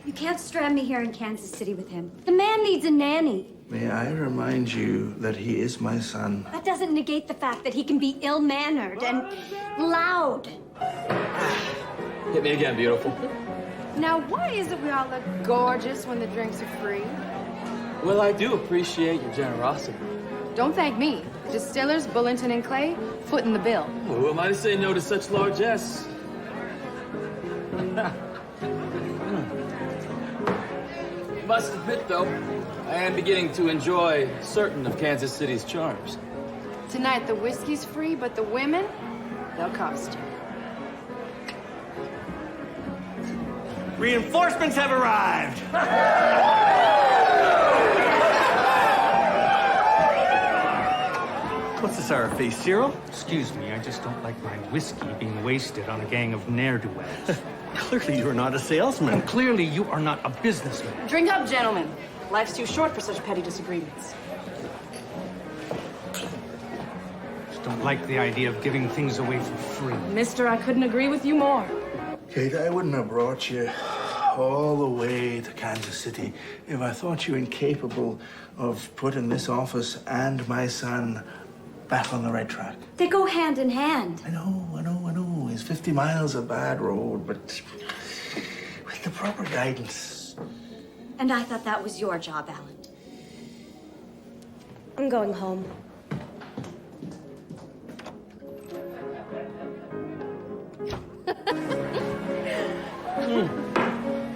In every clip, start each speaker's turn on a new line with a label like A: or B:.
A: You can't strand me here in Kansas City with him. The man needs a nanny.
B: May I remind you that he is my son?
A: That doesn't negate the fact that he can be ill-mannered and loud.
C: Hit me again, beautiful.
D: Now, why is it we all look gorgeous when the drinks are free?
C: Well, I do appreciate your generosity.
D: Don't thank me. Distillers, Bullington, and Clay, footing the bill.
C: Well, who am I to say no to such largesse? Must admit, though, I am beginning to enjoy certain of Kansas City's charms.
D: Tonight, the whiskey's free, but the women, they'll cost you.
E: Reinforcements have arrived. What's this RFA, Cyril?
F: Excuse me, I just don't like my whiskey being wasted on a gang of ne'er-do-wells.
E: Clearly you're not a salesman.
F: And clearly you are not a businessman.
D: Drink up, gentlemen. Life's too short for such petty disagreements.
F: Just don't like the idea of giving things away for free.
D: Mister, I couldn't agree with you more.
B: Kate, I wouldn't have brought you all the way to Kansas City if I thought you incapable of putting this office and my son back on the right track.
A: They go hand in hand.
B: I know. It's 50 miles of bad road, but with the proper guidance.
A: And I thought that was your job, Allan. I'm going home.
C: All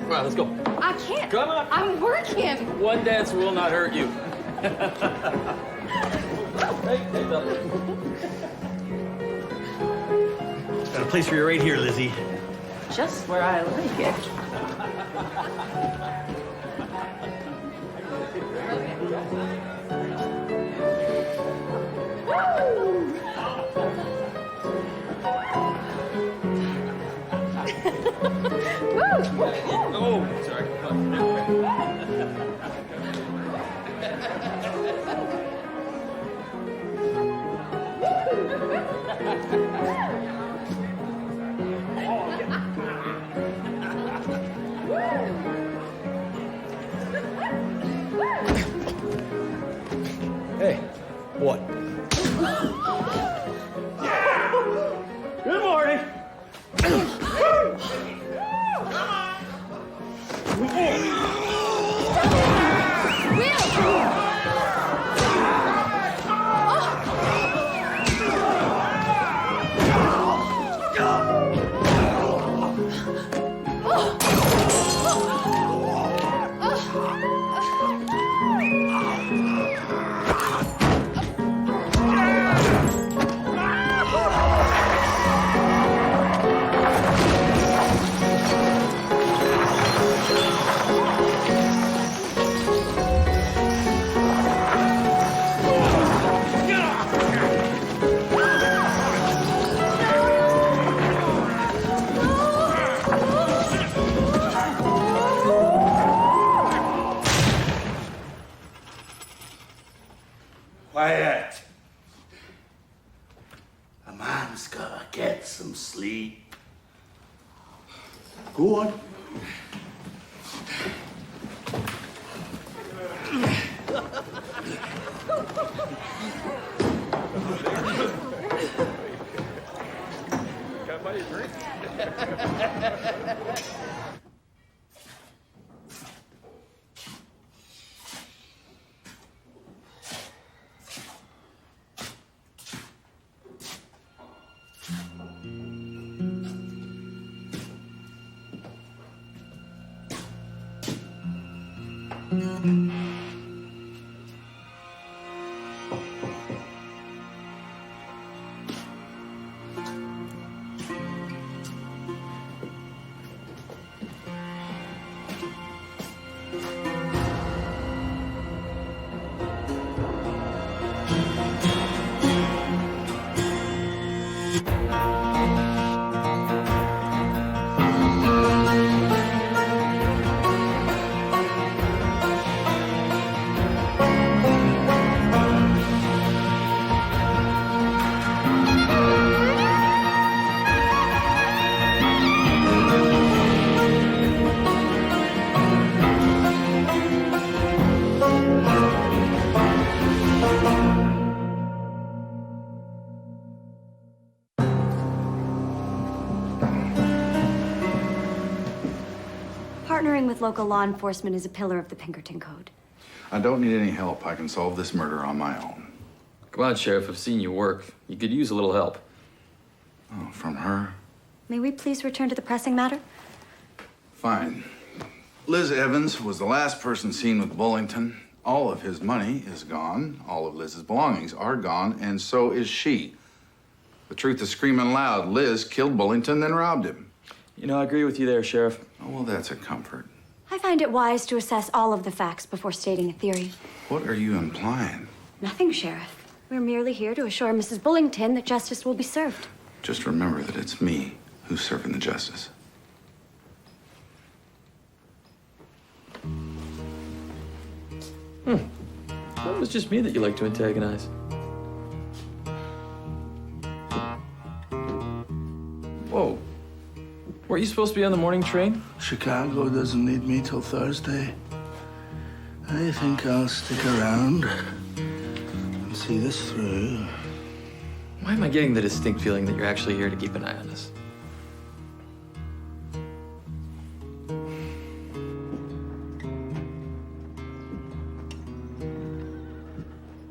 C: right, let's go.
D: I can't.
C: Come on.
D: I'm working.
C: One dance will not hurt you. Hey,
E: Got a place for you right here, Lizzie.
D: Just where I like it.
C: Oh, sorry.
E: Hey, what? Good morning.
B: Quiet. A man's gotta get some sleep. Go on.
C: Can I buy you a drink?
A: Partnering with local law enforcement is a pillar of the Pinkerton Code.
G: I don't need any help. I can solve this murder on my own.
C: Come on, Sheriff. I've seen you work. You could use a little help.
G: Oh, from her?
A: May we please return to the pressing matter?
G: Fine. Liz Evans was the last person seen with Bullington. All of his money is gone. All of Liz's belongings are gone, and so is she. The truth is screaming loud. Liz killed Bullington, then robbed him.
C: You know, I agree with you there, Sheriff.
G: Oh, well, that's a comfort.
A: I find it wise to assess all of the facts before stating a theory.
G: What are you implying?
A: Nothing, Sheriff. We're merely here to assure Mrs. Bullington that justice will be served.
G: Just remember that it's me who's serving the justice.
C: Well, it was just me that you like to antagonize. Whoa. Weren't you supposed to be on the morning train?
B: Chicago doesn't need me till Thursday. I think I'll stick around and see this through.
C: Why am I getting the distinct feeling that you're actually here to keep an eye on us?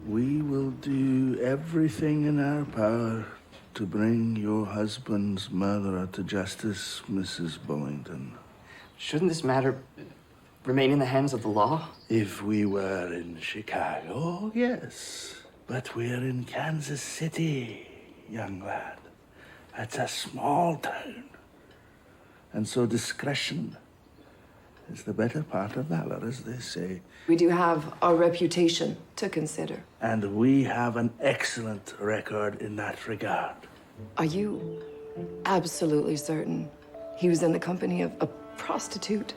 B: We will do everything in our power to bring your husband's murderer to justice, Mrs. Bullington.
H: Shouldn't this matter remain in the hands of the law?
B: If we were in Chicago, yes. But we're in Kansas City, young lad. That's a small town. And so discretion is the better part of valor, as they say.
D: We do have our reputation to consider.
B: And we have an excellent record in that regard.
D: Are you absolutely certain he was in the company of a prostitute?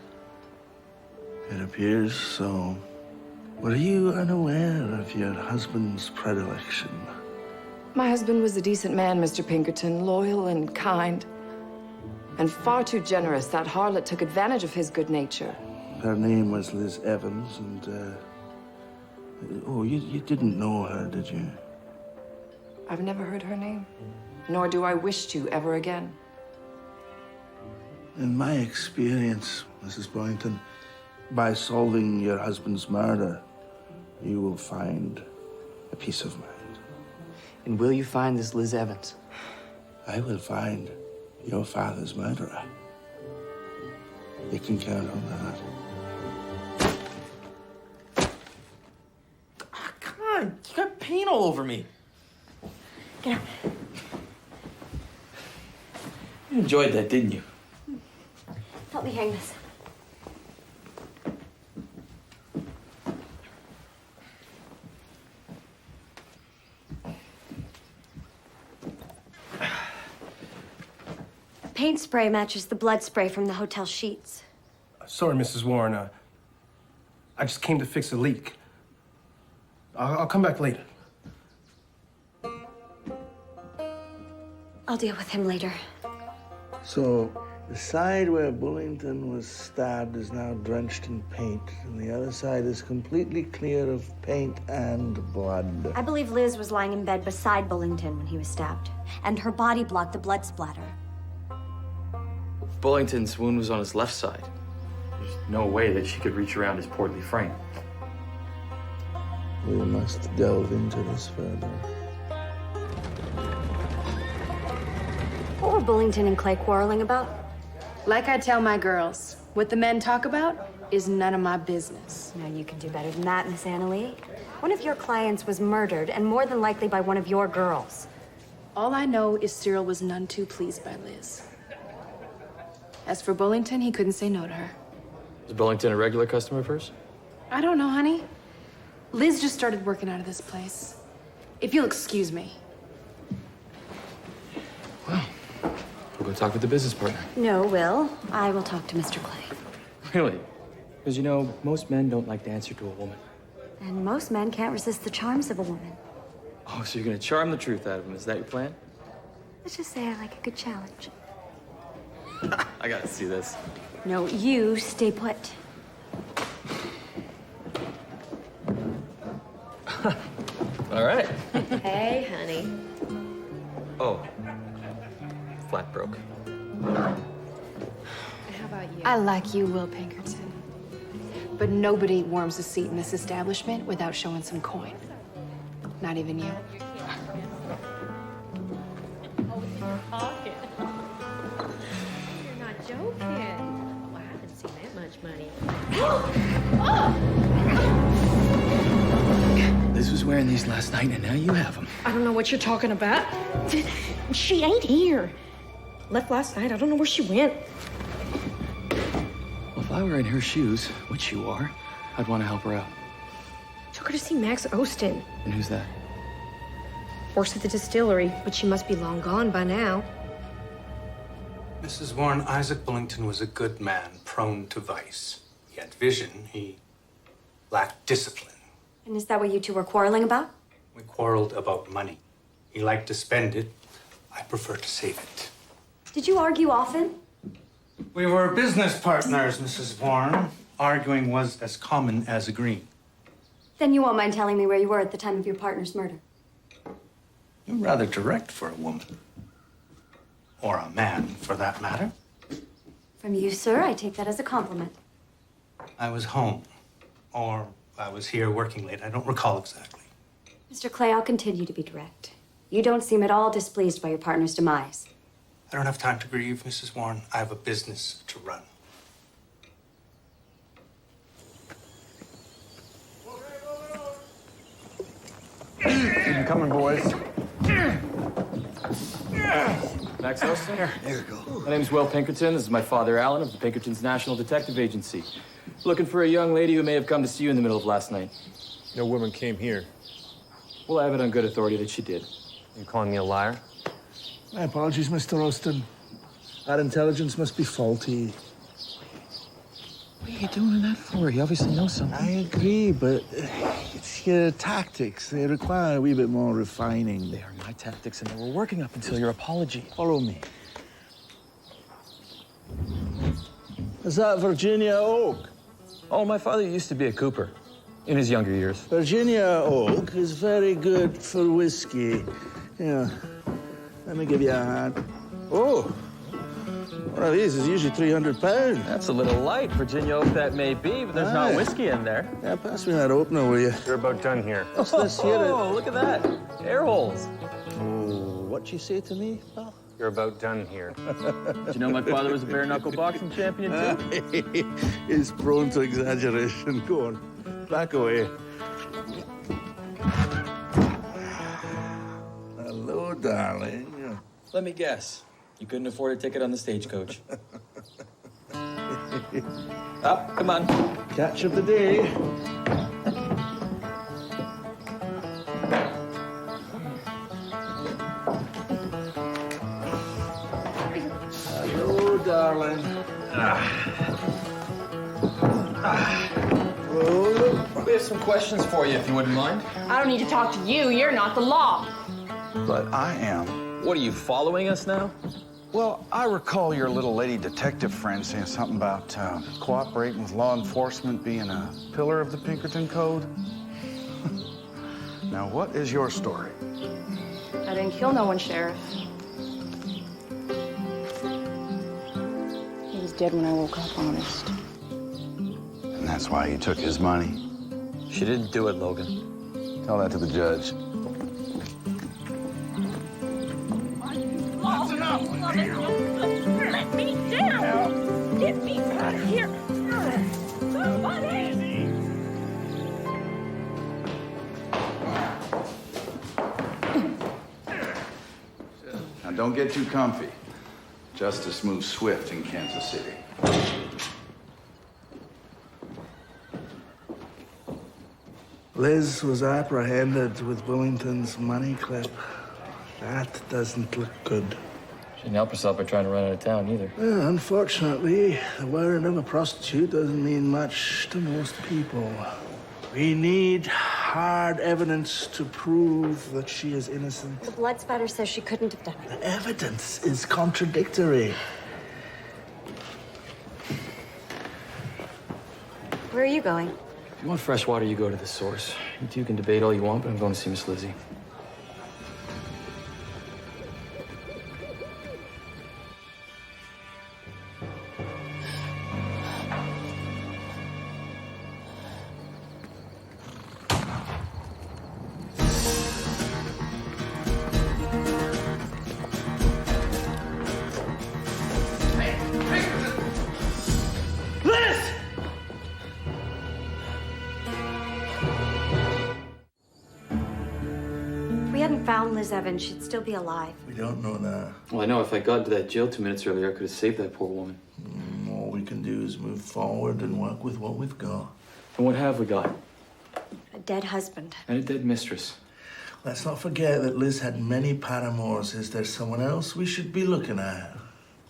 B: It appears so. Were you unaware of your husband's predilection?
D: My husband was a decent man, Mr. Pinkerton, loyal and kind. And far too generous. That harlot took advantage of his good nature.
B: Her name was Liz Evans, and, oh, you didn't know her, did you?
D: I've never heard her name, nor do I wish to ever again.
B: In my experience, Mrs. Boynton, by solving your husband's murder, you will find a peace of mind.
H: And will you find this Liz Evans?
B: I will find your father's murderer. You can count on that.
E: Come on, you got paint all over me.
A: Get up.
C: You enjoyed that, didn't you?
A: Help me hang this. Paint spray matches the blood spray from the hotel sheets.
I: Sorry, Mrs. Warne. I just came to fix a leak. I'll come back later.
A: I'll deal with him later.
B: So, the side where Bullington was stabbed is now drenched in paint, and the other side is completely clear of paint and blood.
A: I believe Liz was lying in bed beside Bullington when he was stabbed, and her body blocked the blood splatter.
C: Bullington's wound was on his left side.
F: There's no way that she could reach around his portly frame.
B: We must delve into this further.
A: What were Bullington and Clay quarreling about?
D: Like I tell my girls, what the men talk about is none of my business.
A: No, you can do better than that, Miss Annalee. One of your clients was murdered, and more than likely by one of your girls.
D: All I know is Cyril was none too pleased by Liz. As for Bullington, he couldn't say no to her.
C: Was Bullington a regular customer of hers?
D: I don't know, honey. Liz just started working out of this place. If you'll excuse me.
C: Well, we'll go talk with the business partner.
A: No, Will. I will talk to Mr. Clay.
C: Really? Because, you know, most men don't like to answer to a woman.
A: And most men can't resist the charms of a woman.
C: Oh, so you're gonna charm the truth out of him. Is that your plan?
A: Let's just say I like a good challenge.
C: I gotta see this.
A: No, you stay put.
C: All right.
J: Hey, honey.
C: Oh. Flat broke.
J: How about you? I like you, Will Pinkerton. But nobody warms a seat in this establishment without showing some coin. Not even you.
K: Pocket. You're not joking. Well, I haven't seen that much money.
C: Liz was wearing these last night, and now you have them.
K: I don't know what you're talking about. She ain't here. Left last night. I don't know where she went.
C: Well, if I were in her shoes, which you are, I'd want to help her out.
K: Took her to see Max Ostin.
C: And who's that?
K: Works at the distillery, but she must be long gone by now.
I: Mrs. Warne, Isaac Bullington was a good man, prone to vice. He had vision. He lacked discipline.
A: And is that what you two were quarreling about?
I: We quarreled about money. He liked to spend it. I prefer to save it.
A: Did you argue often?
I: We were business partners, Mrs. Warne. Arguing was as common as agreeing.
A: Then you won't mind telling me where you were at the time of your partner's murder.
I: You're rather direct for a woman. Or a man, for that matter.
A: From you, sir, I take that as a compliment.
I: I was home. Or I was here working late. I don't recall exactly.
A: Mr. Clay, I'll continue to be direct. You don't seem at all displeased by your partner's demise.
I: I don't have time to grieve, Mrs. Warne. I have a business to run.
L: I'm coming, boys.
C: Max Ostin? There you go. My name's Will Pinkerton. This is my father, Allan, of the Pinkertons National Detective Agency. Looking for a young lady who may have come to see you in the middle of last night.
L: No woman came here.
C: Well, I have it on good authority that she did.
L: You calling me a liar?
B: My apologies, Mr. Austin. Our intelligence must be faulty.
C: What are you doing that for? You obviously know something.
B: I agree, but it's your tactics. They require a wee bit more refining.
C: They are my tactics, and they were working up until your apology.
B: Follow me. Is that Virginia Oak?
C: Oh, my father used to be a cooper in his younger years.
B: Virginia Oak is very good for whiskey. Yeah. Let me give you a hand. Oh, one of these is usually £300.
C: That's a little light, Virginia Oak that may be, but there's not whiskey in there.
B: Yeah, pass me that opener, will you?
L: You're about done here.
B: What's this here?
C: Oh, look at that. Air holes.
B: Oh, what you say to me, pal?
L: You're about done here.
C: Did you know my father was a bare-knuckle boxing champion, too?
B: He's prone to exaggeration. Go on, back away. Hello, darling.
C: Let me guess. You couldn't afford a ticket on the stagecoach. Up, come on.
B: Catch of the day. Hello, darling.
C: We have some questions for you, if you wouldn't mind.
J: I don't need to talk to you. You're not the law.
G: But I am.
C: What, are you following us now?
G: Well, I recall your little lady detective friend saying something about cooperating with law enforcement being a pillar of the Pinkerton Code. Now, what is your story?
J: I didn't kill no one, Sheriff. He was dead when I woke up, honest.
G: And that's why you took his money?
C: She didn't do it, Logan.
G: Tell that to the judge.
K: That's enough! Let me down! Get me out of here! Somebody!
G: Now, don't get too comfy. Justice moves swift in Kansas City.
B: Liz was apprehended with Bullington's money clip. That doesn't look good.
C: She didn't help herself by trying to run out of town, either.
B: Well, unfortunately, the word of a prostitute doesn't mean much to most people. We need hard evidence to prove that she is innocent.
A: The blood spatter says she couldn't have done it.
B: The evidence is contradictory.
A: Where are you going?
C: If you want fresh water, you go to the source. You two can debate all you want, but I'm going to see Miss Lizzie.
A: found Liz Evans, she'd still be alive.
B: We don't know that.
C: Well, I know if I got into that jail 2 minutes earlier, I could have saved that poor woman.
B: All we can do is move forward and work with what we've got.
C: And what have we got?
A: A dead husband.
C: And a dead mistress.
B: Let's not forget that Liz had many paramours. Is there someone else we should be looking at?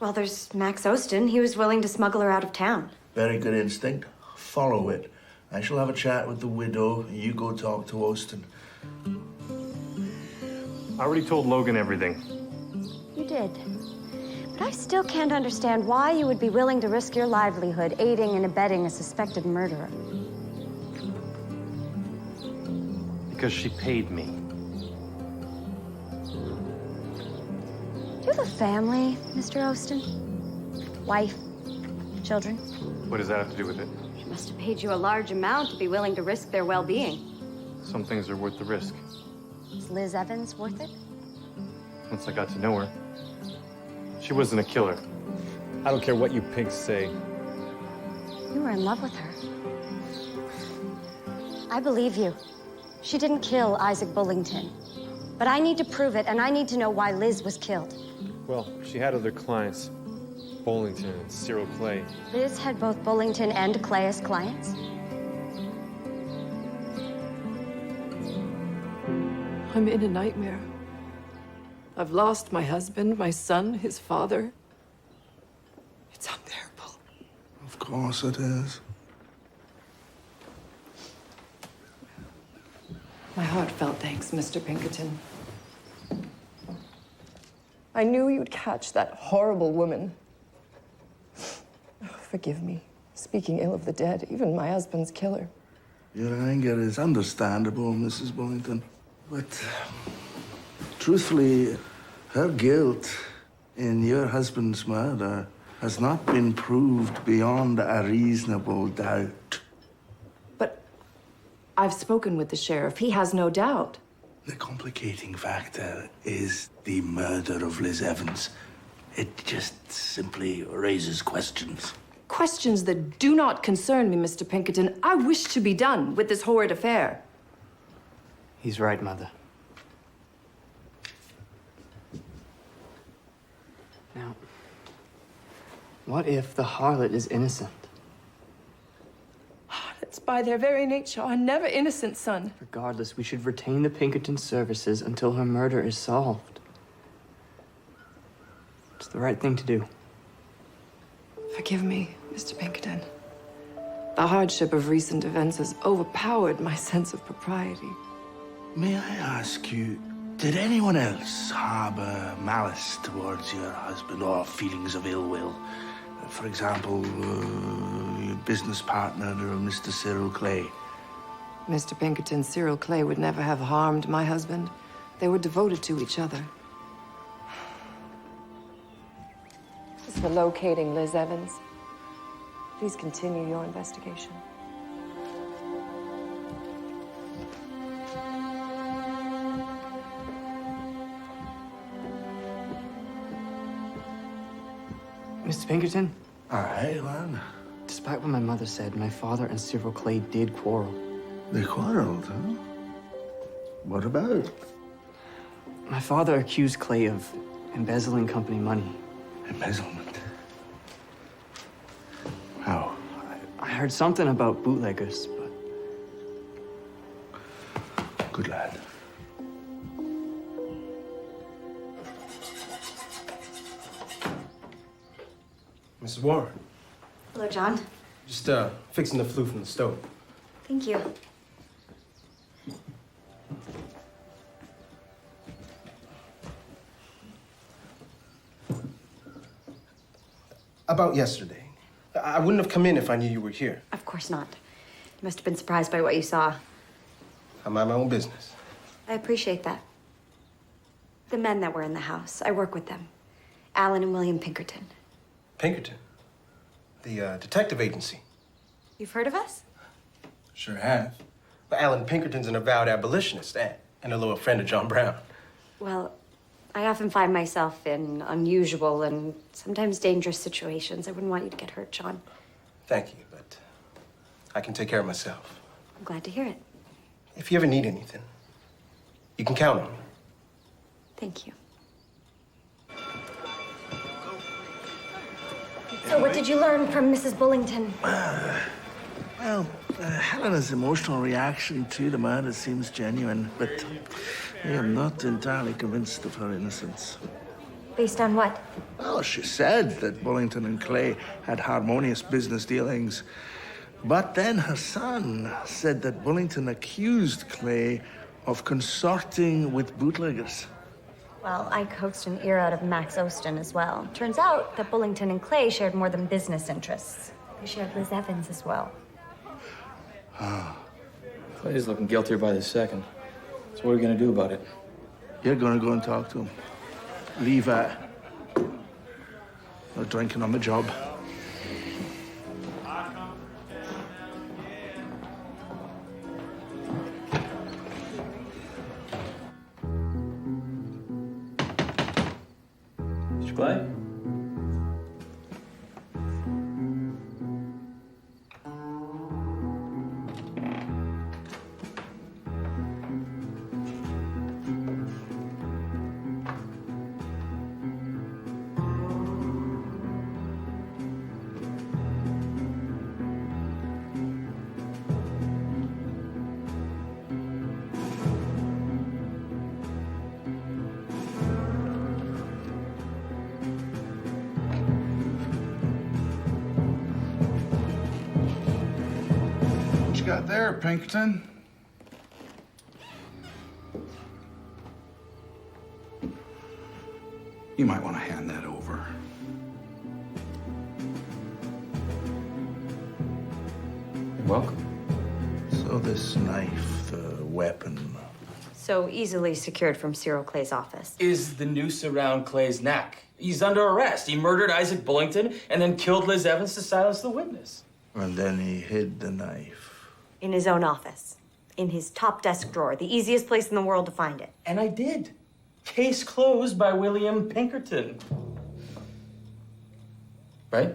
A: Well, there's Max Austin. He was willing to smuggle her out of town.
B: Very good instinct. Follow it. I shall have a chat with the widow. You go talk to Austin.
L: I already told Logan everything.
A: You did. But I still can't understand why you would be willing to risk your livelihood aiding and abetting a suspected murderer.
L: Because she paid me.
A: Do you have a family, Mr. Austin? Wife? Children?
L: What does that have to do with it?
A: She must have paid you a large amount to be willing to risk their well-being.
L: Some things are worth the risk.
A: Is Liz Evans worth it?
L: Once I got to know her. She wasn't a killer. I don't care what you pigs say.
A: You were in love with her. I believe you. She didn't kill Isaac Bullington. But I need to prove it, and I need to know why Liz was killed.
L: Well, she had other clients. Bollington and Cyril Clay.
A: Liz had both Bullington and Clay as clients?
D: I'm in a nightmare. I've lost my husband, my son, his father. It's unbearable.
B: Of course it is.
D: My heartfelt thanks, Mr. Pinkerton. I knew you'd catch that horrible woman. Oh, forgive me, speaking ill of the dead, even my husband's killer.
B: Your anger is understandable, Mrs. Bullington. But truthfully, her guilt in your husband's murder has not been proved beyond a reasonable doubt.
D: But I've spoken with the sheriff. He has no doubt.
B: The complicating factor is the murder of Liz Evans. It just simply raises questions.
D: Questions that do not concern me, Mr. Pinkerton. I wish to be done with this horrid affair.
H: He's right, Mother. Now, what if the harlot is innocent?
D: Harlots, by their very nature, are never innocent, son.
H: Regardless, we should retain the Pinkerton services until her murder is solved. It's the right thing to do.
D: Forgive me, Mr. Pinkerton. The hardship of recent events has overpowered my sense of propriety.
B: May I ask you, did anyone else harbor malice towards your husband or feelings of ill will? For example, your business partner, Mr. Cyril Clay.
D: Mr. Pinkerton, Cyril Clay would never have harmed my husband. They were devoted to each other. As for locating Liz Evans, please continue your investigation.
H: Mr. Pinkerton?
B: Aye, man.
H: Despite what my mother said, my father and Cyril Clay did quarrel.
B: They quarreled, huh? What about?
H: My father accused Clay of embezzling company money.
B: Embezzlement? How?
H: I heard something about bootleggers, but...
B: Good lad.
I: Mrs. Warren,
A: Hello, John.
I: just fixing the flue from the stove.
A: Thank you.
I: About yesterday. I wouldn't have come in if I knew you were here.
A: Of course not. You must have been surprised by what you saw.
I: I mind my own business.
A: I appreciate that. The men that were in the house, I work with them. Allan and William Pinkerton.
I: Pinkerton? The detective agency.
A: You've heard of us?
I: Sure have. But Allan Pinkerton's an avowed abolitionist and a loyal friend of John Brown.
A: Well, I often find myself in unusual and sometimes dangerous situations. I wouldn't want you to get hurt, John.
I: Thank you, but I can take care of myself.
A: I'm glad to hear it.
I: If you ever need anything, you can count on me.
A: Thank you. So what did you learn from Mrs. Bullington?
B: Well, Helena's emotional reaction to the murder seems genuine, but I am not entirely convinced of her innocence.
A: Based on what?
B: Well, she said that Bullington and Clay had harmonious business dealings. But then her son said that Bullington accused Clay of consorting with bootleggers.
A: Well, I coaxed an ear out of Max Ostin as well. Turns out that Bullington and Clay shared more than business interests. They shared Liz Evans as well.
C: Clay's looking guiltier by the second. So what are we gonna do about it?
B: You're gonna go and talk to him. Leave no drinking on the job.
C: Mr. Clay?
G: Got there, Pinkerton? You might want to hand that over.
C: You're welcome.
B: So this knife, the weapon.
A: So easily secured from Cyril Clay's office.
E: Is the noose around Clay's neck. He's under arrest. He murdered Isaac Bullington and then killed Liz Evans to silence the witness.
B: And then he hid the knife.
A: In his own office. In his top desk drawer. The easiest place in the world to find it.
E: And I did. Case closed by William Pinkerton. Right?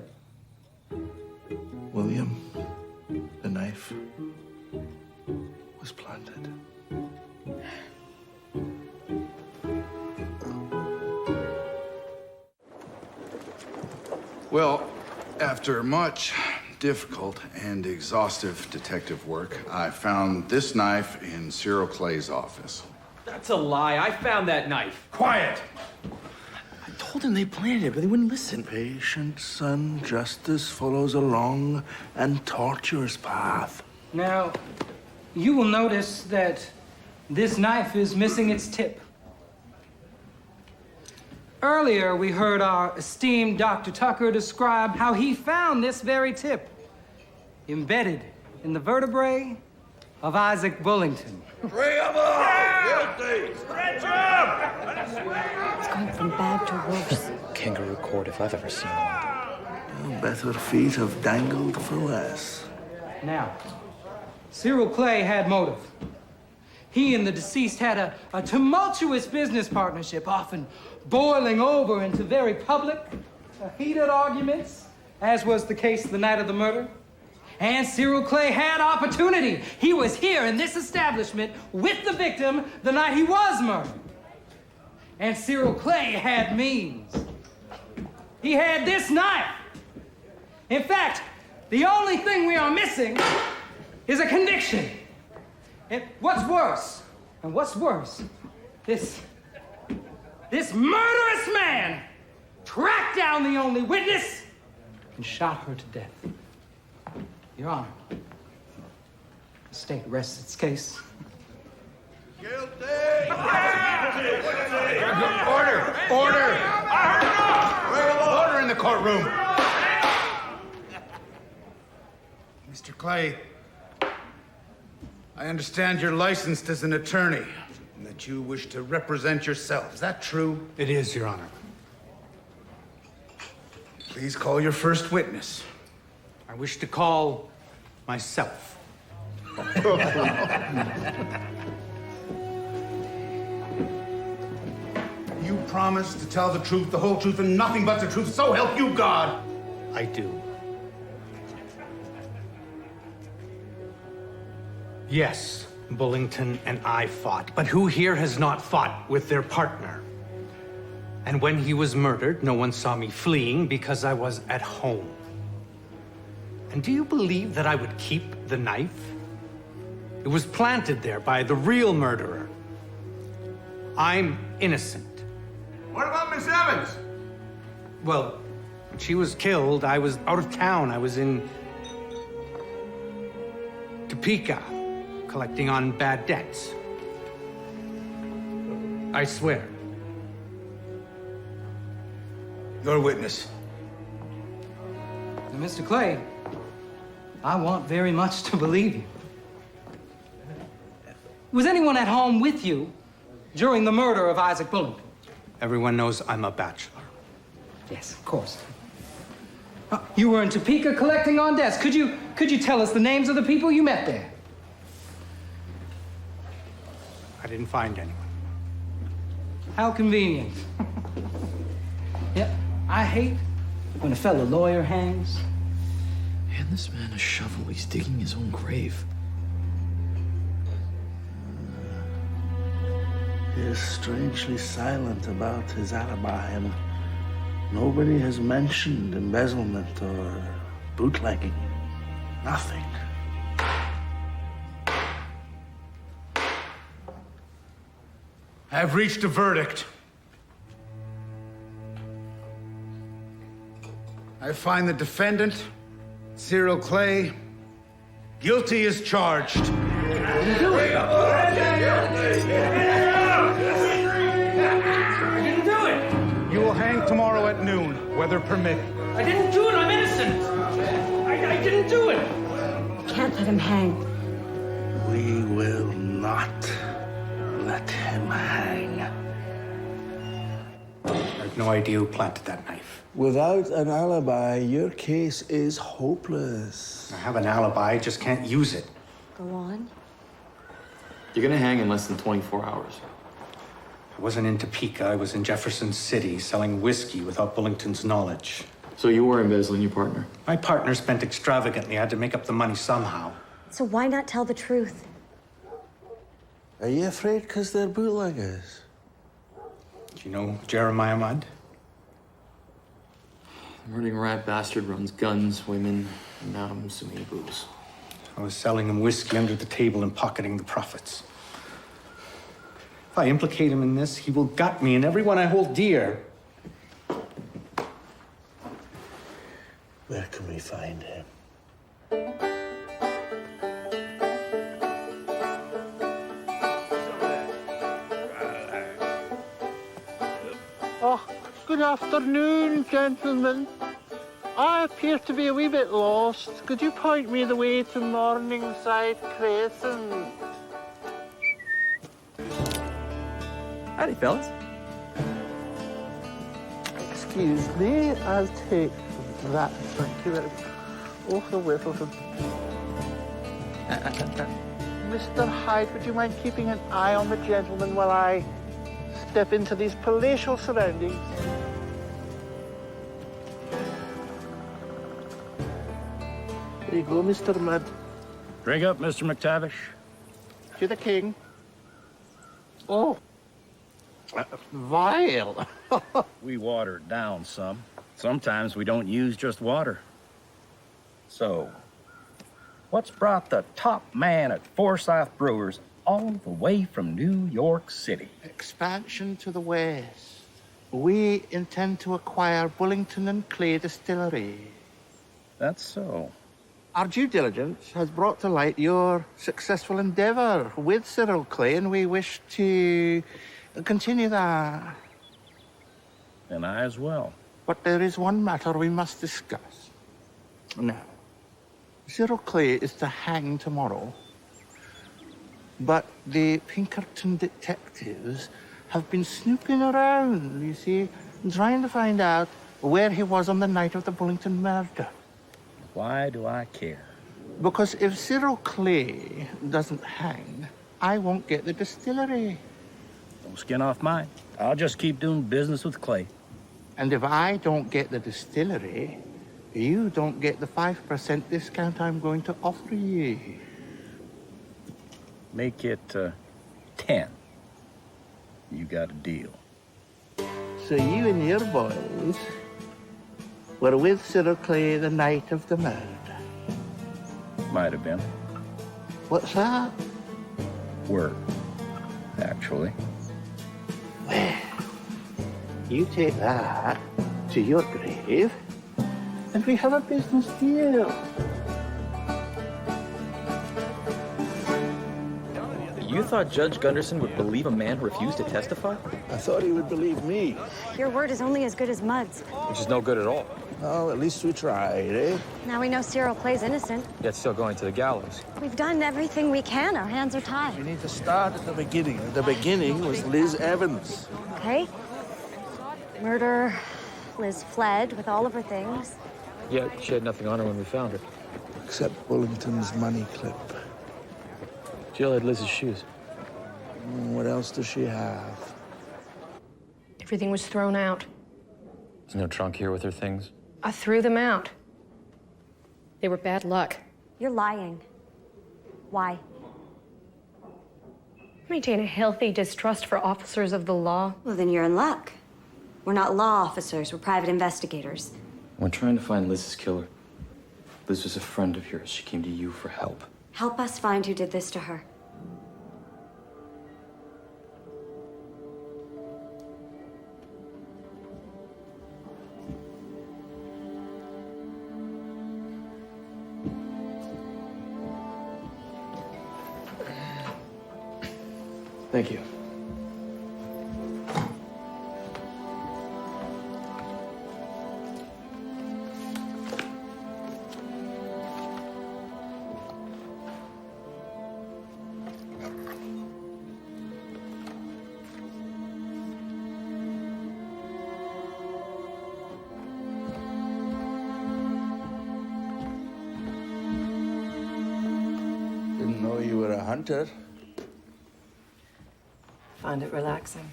B: William, the knife was planted.
G: Well, after much difficult and exhaustive detective work, I found this knife in Cyril Clay's office.
E: That's a lie. I found that knife.
I: Quiet!
E: I told him they planted it, but they wouldn't listen.
B: Patient son, justice follows a long and tortuous path.
F: Now, you will notice that this knife is missing its tip. Earlier, we heard our esteemed Dr. Tucker describe how he found this very tip embedded in the vertebrae of Isaac Bullington.
G: Bring him up! Guilty!
A: It's going from bad to worse.
C: Kangaroo court if I've ever seen one.
B: Better feet have dangled for less.
F: Now, Cyril Clay had motive. He and the deceased had a tumultuous business partnership, often boiling over into very public, heated arguments, as was the case the night of the murder. And Cyril Clay had opportunity. He was here in this establishment with the victim the night he was murdered. And Cyril Clay had means. He had this knife. In fact, the only thing we are missing is a conviction. And what's worse, this murderous man tracked down the only witness and shot her to death. Your Honor, the state rests its case.
G: Guilty!
I: Order! Order! Order in the courtroom!
M: Mr. Clay, I understand you're licensed as an attorney and that you wish to represent yourself. Is that true?
I: It is, Your Honor.
M: Please call your first witness.
I: I wish to call myself.
M: You promise to tell the truth, the whole truth, and nothing but the truth, so help you God.
I: I do. Yes, Bullington and I fought, but who here has not fought with their partner?
N: And when he was murdered, no one saw me fleeing because I was at home. And do you believe that I would keep the knife? It was planted there by the real murderer. I'm innocent.
B: What about Miss Evans?
N: Well, when she was killed, I was out of town. I was in Topeka, collecting on bad debts. I swear.
M: Your witness.
F: Now, Mr. Clay, I want very much to believe you. Was anyone at home with you during the murder of Isaac Bullington?
N: Everyone knows I'm a bachelor.
F: Yes, of course. You were in Topeka collecting on debts. Could you tell us the names of the people you met there?
N: I didn't find anyone.
F: How convenient. Yeah, I hate when a fellow lawyer hangs.
C: Hand this man a shovel. He's digging his own grave.
B: He is strangely silent about his alibi, and nobody has mentioned embezzlement or bootlegging. Nothing.
M: I've reached a verdict. I find the defendant, Cyril Clay, guilty as charged.
F: Do it! I didn't do it!
M: You will hang tomorrow at noon, weather permitting.
F: I didn't do it! I'm innocent! I didn't do it!
A: Can't let him hang.
B: We will not let him hang.
N: I have no idea who planted that knife.
B: Without an alibi, your case is hopeless.
N: I have an alibi, I just can't use it.
A: Go on.
C: You're gonna hang in less than 24 hours.
N: I wasn't in Topeka, I was in Jefferson City selling whiskey without Bullington's knowledge.
C: So you were embezzling your partner?
N: My partner spent extravagantly. I had to make up the money somehow.
A: So why not tell the truth?
B: Are you afraid because they're bootleggers?
N: Do you know Jeremiah Mudd?
C: The murdering rat bastard runs guns, women, and now I'm assuming booze.
N: I was selling him whiskey under the table and pocketing the profits. If I implicate him in this, he will gut me and everyone I hold dear.
B: Where can we find him?
O: Oh, good afternoon, gentlemen. I appear to be a wee bit lost. Could you point me the way to Morningside Crescent?
C: Howdy, fellas.
O: Excuse me, I'll take that. Thank you very much. Oh, the whiffle. Mr. Hyde, would you mind keeping an eye on the gentleman while I step into these palatial surroundings? There you go, Mr. Mudd.
P: Drink up, Mr. McTavish.
O: To the king. Oh. Vile.
P: We water it down some. Sometimes we don't use just water. So, what's brought the top man at Forsyth Brewers all the way from New York City?
O: Expansion to the west. We intend to acquire Bullington and Clay Distillery.
P: That's so.
O: Our due diligence has brought to light your successful endeavor with Cyril Clay, and we wish to continue that.
P: And I as well.
O: But there is one matter we must discuss. Now, Cyril Clay is to hang tomorrow, but the Pinkerton detectives have been snooping around, you see, trying to find out where he was on the night of the Bullington murder.
P: Why do I care?
O: Because if Cyril Clay doesn't hang, I won't get the distillery.
P: No skin off mine. I'll just keep doing business with Clay.
O: And if I don't get the distillery, you don't get the 5% discount I'm going to offer you.
P: Make it 10. You got a deal.
O: So you and your boys were with Cyril Clay the night of the murder?
P: Might have been.
O: What's that?
P: Were, actually.
O: Well, you take that to your grave, and we have a business deal.
E: You thought Judge Gunderson would believe a man who refused to testify?
B: I thought he would believe me.
A: Your word is only as good as Mud's.
C: Which is no good at all.
B: Oh, at least we tried, eh?
A: Now we know Cyril Clay's innocent.
C: Yet still going to the gallows.
A: We've done everything we can. Our hands are tied.
B: We need to start at the beginning. The beginning was Liz Evans.
A: Okay? Murder. Liz fled with all of her things.
C: Yet she had nothing on her when we found her.
B: Except Bullington's money clip.
C: Jill had Liz's shoes.
B: What else does she have?
J: Everything was thrown out.
C: There's no trunk here with her things.
J: I threw them out. They were bad luck.
A: You're lying. Why?
J: Maintain a healthy distrust for officers of the law.
A: Well, then you're in luck. We're not law officers, we're private investigators.
C: We're trying to find Liz's killer. Liz was a friend of yours. She came to you for help.
A: Help us find who did this to her.
C: Thank you.
B: Didn't know you were a hunter.
D: Find it relaxing.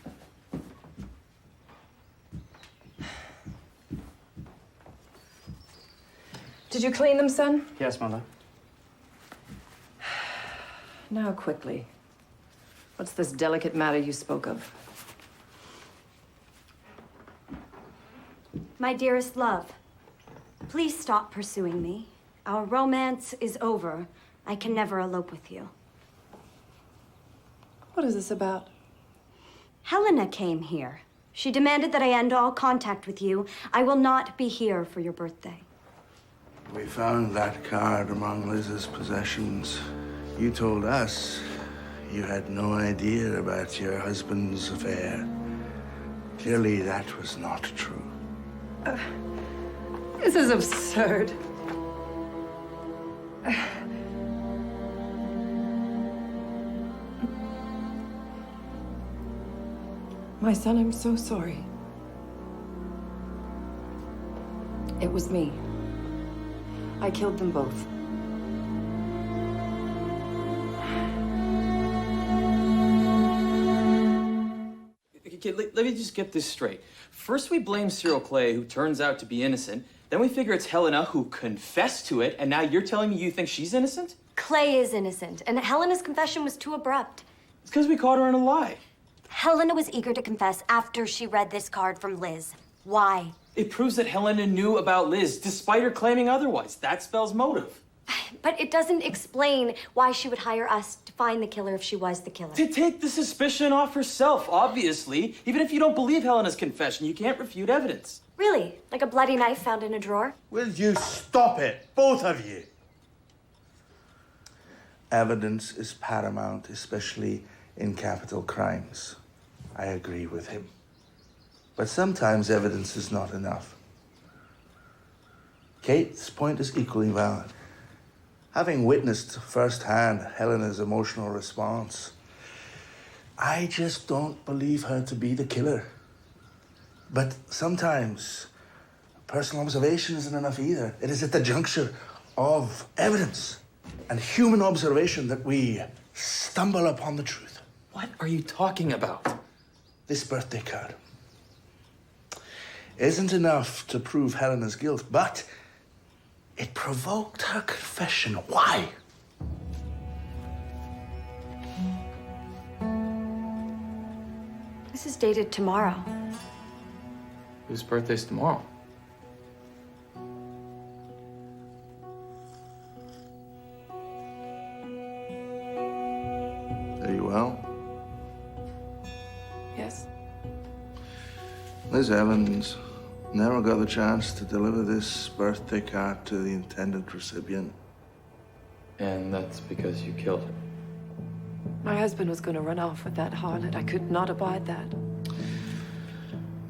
D: Did you clean them, son?
H: Yes, Mother.
D: Now, quickly. What's this delicate matter you spoke of?
A: My dearest love, please stop pursuing me. Our romance is over. I can never elope with you.
D: What is this about?
A: Helena came here. She demanded that I end all contact with you. I will not be here for your birthday.
B: We found that card among Liz's possessions. You told us you had no idea about your husband's affair. Clearly, that was not true.
D: This is absurd. My son, I'm so sorry. It was me. I killed them both.
E: Okay, let me just get this straight. First we blame Cyril Clay, who turns out to be innocent. Then we figure it's Helena who confessed to it, and now you're telling me you think she's innocent?
A: Clay is innocent, and Helena's confession was too abrupt.
E: It's because we caught her in a lie.
A: Helena was eager to confess after she read this card from Liz. Why?
E: It proves that Helena knew about Liz, despite her claiming otherwise. That spells motive.
A: But it doesn't explain why she would hire us to find the killer if she was the killer.
E: To take the suspicion off herself, obviously. Even if you don't believe Helena's confession, you can't refute evidence.
A: Really? Like a bloody knife found in a drawer?
O: Will you stop it, both of you?
B: Evidence is paramount, especially in capital crimes. I agree with him. But sometimes evidence is not enough. Kate's point is equally valid. Having witnessed firsthand Helena's emotional response, I just don't believe her to be the killer. But sometimes personal observation isn't enough either. It is at the juncture of evidence and human observation that we stumble upon the truth.
E: What are you talking about?
B: This birthday card isn't enough to prove Helena's guilt, but it provoked her confession. Why?
A: This is dated tomorrow.
C: Whose birthday's tomorrow?
B: Are you well?
D: Yes.
B: Liz Evans never got the chance to deliver this birthday card to the intended recipient.
C: And that's because you killed him.
D: My husband was going to run off with that harlot. I could not abide that.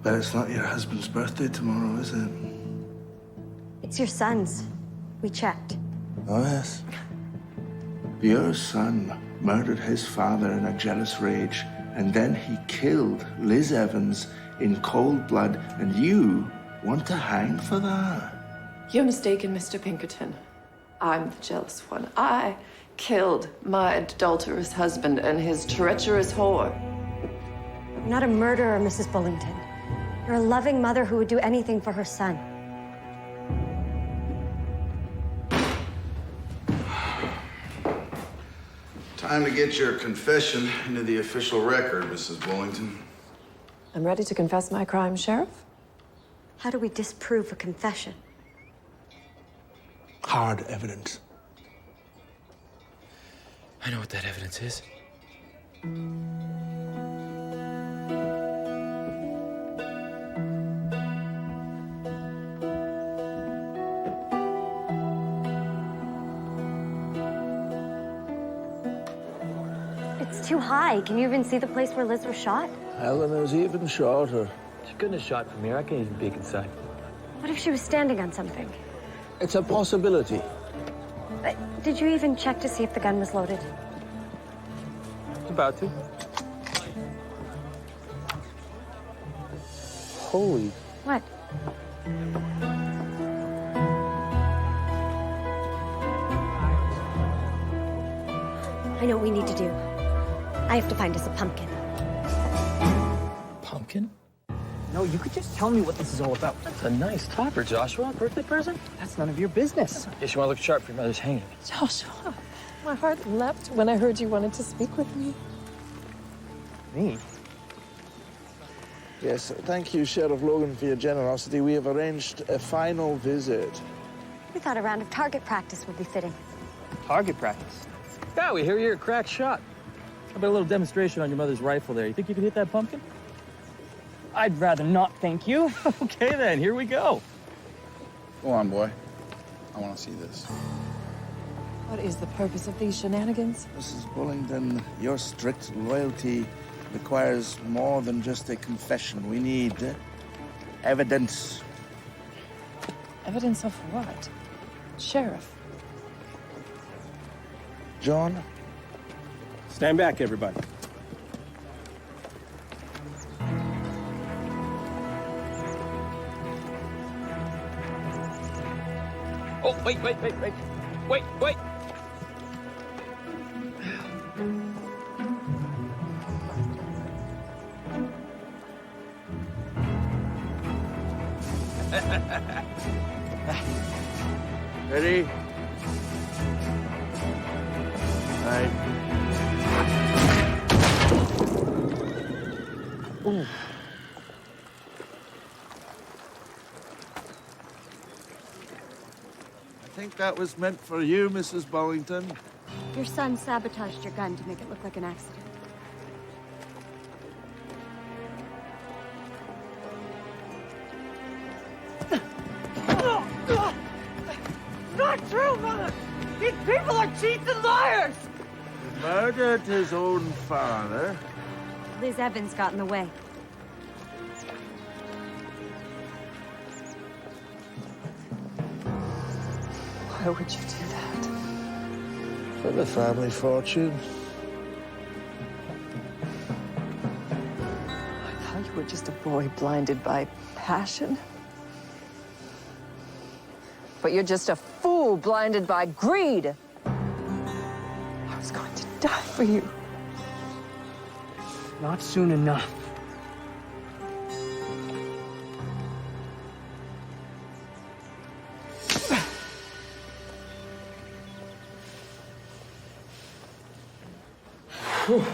B: But it's not your husband's birthday tomorrow, is it?
A: It's your son's. We checked.
B: Oh, yes. Your son murdered his father in a jealous rage, and then he killed Liz Evans in cold blood, and you want to hang for that?
D: You're mistaken, Mr. Pinkerton. I'm the jealous one. I killed my adulterous husband and his treacherous whore.
A: You're not a murderer, Mrs. Bullington. You're a loving mother who would do anything for her son.
G: Time to get your confession into the official record, Mrs. Bullington.
D: I'm ready to confess my crime, Sheriff.
A: How do we disprove a confession?
B: Hard evidence.
C: I know what that evidence is.
A: It's too high. Can you even see the place where Liz was shot?
B: Eleanor's even shorter.
C: She couldn't have shot from here. I can't even peek inside.
A: What if she was standing on something?
B: It's a possibility.
A: Did you even check to see if the gun was loaded?
C: About to. Holy.
A: What? I know what we need to do. I have to find us a pumpkin.
C: Pumpkin?
H: No, you could just tell me what this is all about.
C: That's a nice topper, Joshua. Birthday present?
H: That's none of your business.
C: Yes, you want to look sharp for your mother's hanging.
D: Joshua, my heart leapt when I heard you wanted to speak with me.
H: Me?
B: Yes, thank you, Sheriff Logan, for your generosity. We have arranged a final visit.
A: We thought a round of target practice would be fitting.
H: Target practice?
C: Yeah, we hear you're a crack shot. How about a little demonstration on your mother's rifle there? You think you could hit that pumpkin?
H: I'd rather not, thank you.
C: Okay, then. Here we go.
G: Go on, boy. I want to see this.
D: What is the purpose of these shenanigans?
B: Mrs. Bullington, your strict loyalty requires more than just a confession. We need evidence.
D: Evidence of what? Sheriff.
B: John?
I: Stand back, everybody.
C: Oh, wait. Wait.
B: Ready? Right. Ooh. I think that was meant for you, Mrs. Bullington.
A: Your son sabotaged your gun to make it look like an accident.
F: Not true, Mother! These people are cheats and liars!
B: He murdered his own father.
A: Liz Evans got in the way.
D: Why would you do that?
B: For the family fortune.
D: I thought you were just a boy blinded by passion. But you're just a fool blinded by greed. I was going to die for you.
H: Not soon enough.
C: Whew.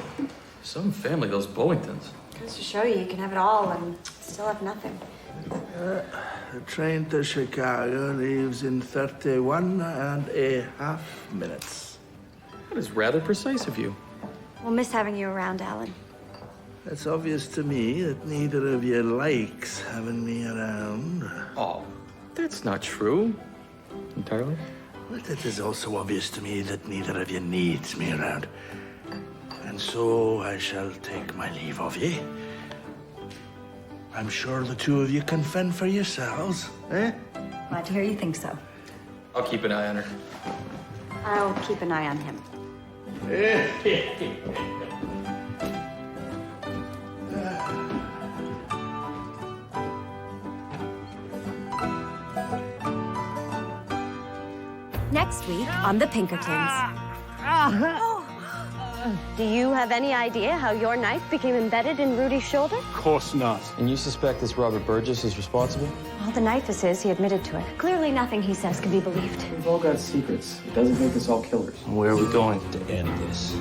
C: Some family, those Bullingtons.
A: Goes to show you can have it all and Still have nothing.
B: The train to Chicago leaves in 31.5 minutes.
C: That is rather precise of you.
A: We'll miss having you around, Allan.
B: It's obvious to me that neither of you likes having me around.
C: Oh, that's not true. Entirely?
B: But it is also obvious to me that neither of you needs me around. And so I shall take my leave of ye. I'm sure the two of you can fend for yourselves, eh?
A: Glad to hear you think so.
C: I'll keep an eye on her.
A: I'll keep an eye on him. Next week on the Pinkertons.
Q: Do you have any idea how your knife became embedded in Rudy's shoulder?
L: Of course not.
C: And you suspect this Robert Burgess is responsible?
A: Well, the knife is his. He admitted to it. Clearly nothing he says can be believed.
C: We've all got secrets. It doesn't make us all killers.
P: Where are we going to end this?